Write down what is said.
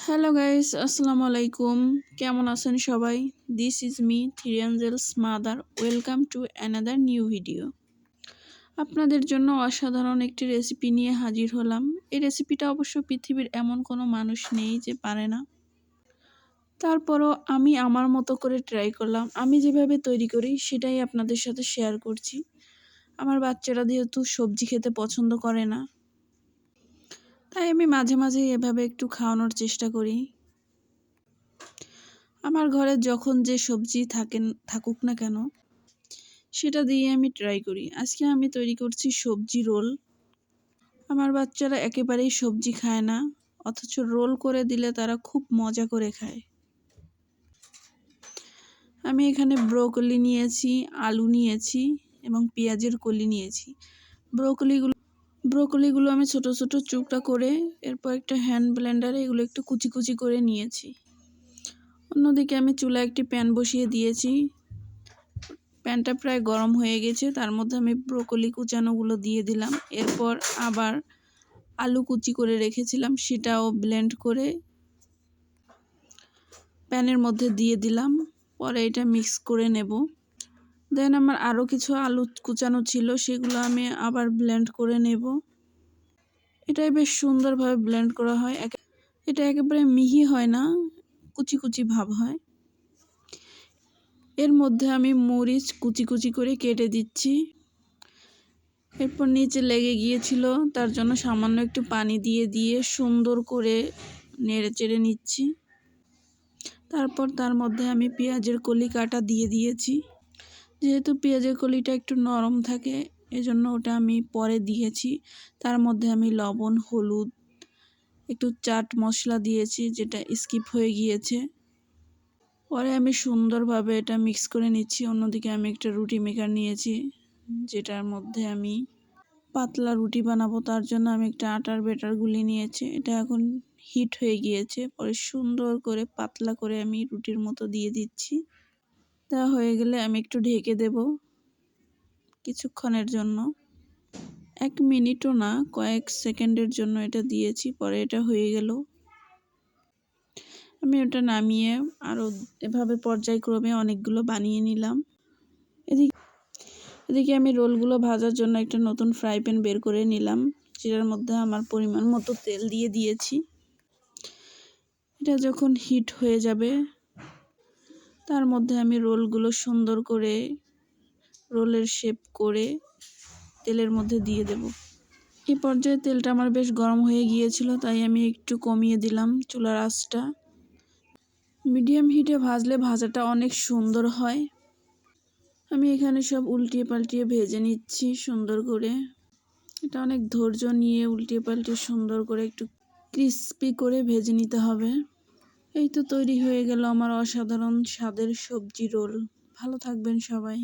Hello guys, আসসালামু আলাইকুম। কেমন আছেন সবাই? This is me, three angels mother. Welcome to another new video. আপনাদের জন্য অসাধারণ একটি রেসিপি নিয়ে হাজির হলাম। এই রেসিপিটা অবশ্য পৃথিবীর এমন কোনো মানুষ নেই যে পারে না। তারপরও আমি আমার মতো করে ট্রাই করলাম। আমি যেভাবে তৈরি করি সেটাই আপনাদের সাথে শেয়ার করছি। আমার বাচ্চারা যেহেতু সবজি খেতে পছন্দ করে না, তাই আমি মাঝে মাঝে এভাবে একটু খাওয়ানোর চেষ্টা করি। আমার ঘরে যখন যে সবজি থাকুক না কেন, সেটা দিয়ে আমি ট্রাই করি। আজকে আমি তৈরি করছি সবজি রোল। আমার বাচ্চারা একেবারেই সবজি খায় না, অথচ রোল করে দিলে তারা খুব মজা করে খায়। আমি এখানে ব্রোকলি নিয়েছি, আলু নিয়েছি এবং পেঁয়াজের কলি নিয়েছি। ব্রোকলিগুলো আমি ছোট ছোট টুকরা করে এরপর একটা হ্যান্ড ব্লেন্ডারে এগুলো একটু কুচি কুচি করে নিয়েছি। অন্যদিকে আমি চুলায় একটি প্যান বসিয়ে দিয়েছি। প্যানটা প্রায় গরম হয়ে গেছে, তার মধ্যে আমি ব্রোকলি কুচানোগুলো দিয়ে দিলাম। এরপর আবার আলু কুচি করে রেখেছিলাম, সেটাও ব্লেন্ড করে প্যানের মধ্যে দিয়ে দিলাম। পরে এটা মিক্স করে নেব। দেন আমার আরও কিছু আলু কুচানো ছিল, সেগুলো আমি আবার ব্লেন্ড করে নেব। এটাই বেশ সুন্দরভাবে ব্লেন্ড করা হয়। এটা একেবারে মিহি হয় না, কুচি কুচি ভাব হয়। এর মধ্যে আমি মরিচ কুচি কুচি করে কেটে দিচ্ছি। এরপর নিচে লেগে গিয়েছিল, তার জন্য সামান্য একটু পানি দিয়ে সুন্দর করে নেড়ে চেড়ে নিচ্ছি। তারপর তার মধ্যে আমি পেঁয়াজের কলি কাটা দিয়ে দিয়েছি। যেহেতু পেঁয়াজের কলিটা একটু নরম থাকে, এজন্য ওটা আমি পরে দিয়েছি। তার মধ্যে আমি লবণ, হলুদ, একটু চাট মশলা দিয়েছি, যেটা স্কিপ হয়ে গিয়েছে। পরে আমি সুন্দরভাবে এটা মিক্স করে নিচ্ছি। অন্যদিকে আমি একটা রুটি মেকার নিয়েছি, যেটার মধ্যে আমি পাতলা রুটি বানাবো। তার জন্য আমি একটা আটার ব্যাটার গুলি নিয়েছি। এটা এখন হিট হয়ে গিয়েছে। পরে সুন্দর করে পাতলা করে আমি রুটির মতো দিয়ে দিচ্ছি। তা হয়ে গেলে আমি একটু ঢেকে দেব কিছুক্ষণের জন্য। 1 মিনিটও না, কয়েক সেকেন্ডের জন্য এটা দিয়েছি। পরে এটা হয়ে গেল। আমি ওটা নামিয়ে আরও এভাবে পর্যায়ক্রমে অনেকগুলো বানিয়ে নিলাম। এদিকে আমি রোলগুলো ভাজার জন্য একটা নতুন ফ্রাই প্যান বের করে নিলাম, যেটার মধ্যে আমার পরিমাণ মতো তেল দিয়ে দিয়েছি। এটা যখন হিট হয়ে যাবে, তার মধ্যে আমি রোলগুলো সুন্দর করে রোলের শেপ করে তেলের মধ্যে দিয়ে দেব। এই পর্যায়ে তেলটা আমার বেশ গরম হয়ে গিয়েছিল, তাই আমি একটু কমিয়ে দিলাম চুলার আঁচটা। মিডিয়াম হিটে ভাজলে ভাজাটা অনেক সুন্দর হয়। আমি এখানে সব উল্টিয়ে পাল্টিয়ে ভেজে নিচ্ছি সুন্দর করে। এটা অনেক ধৈর্য নিয়ে উল্টিয়ে পাল্টিয়ে সুন্দর করে একটু ক্রিস্পি করে ভেজে নিতে হবে। এই তো তৈরি হয়ে গেল আমার অসাধারণ স্বাদের সবজি রোল। ভালো থাকবেন সবাই।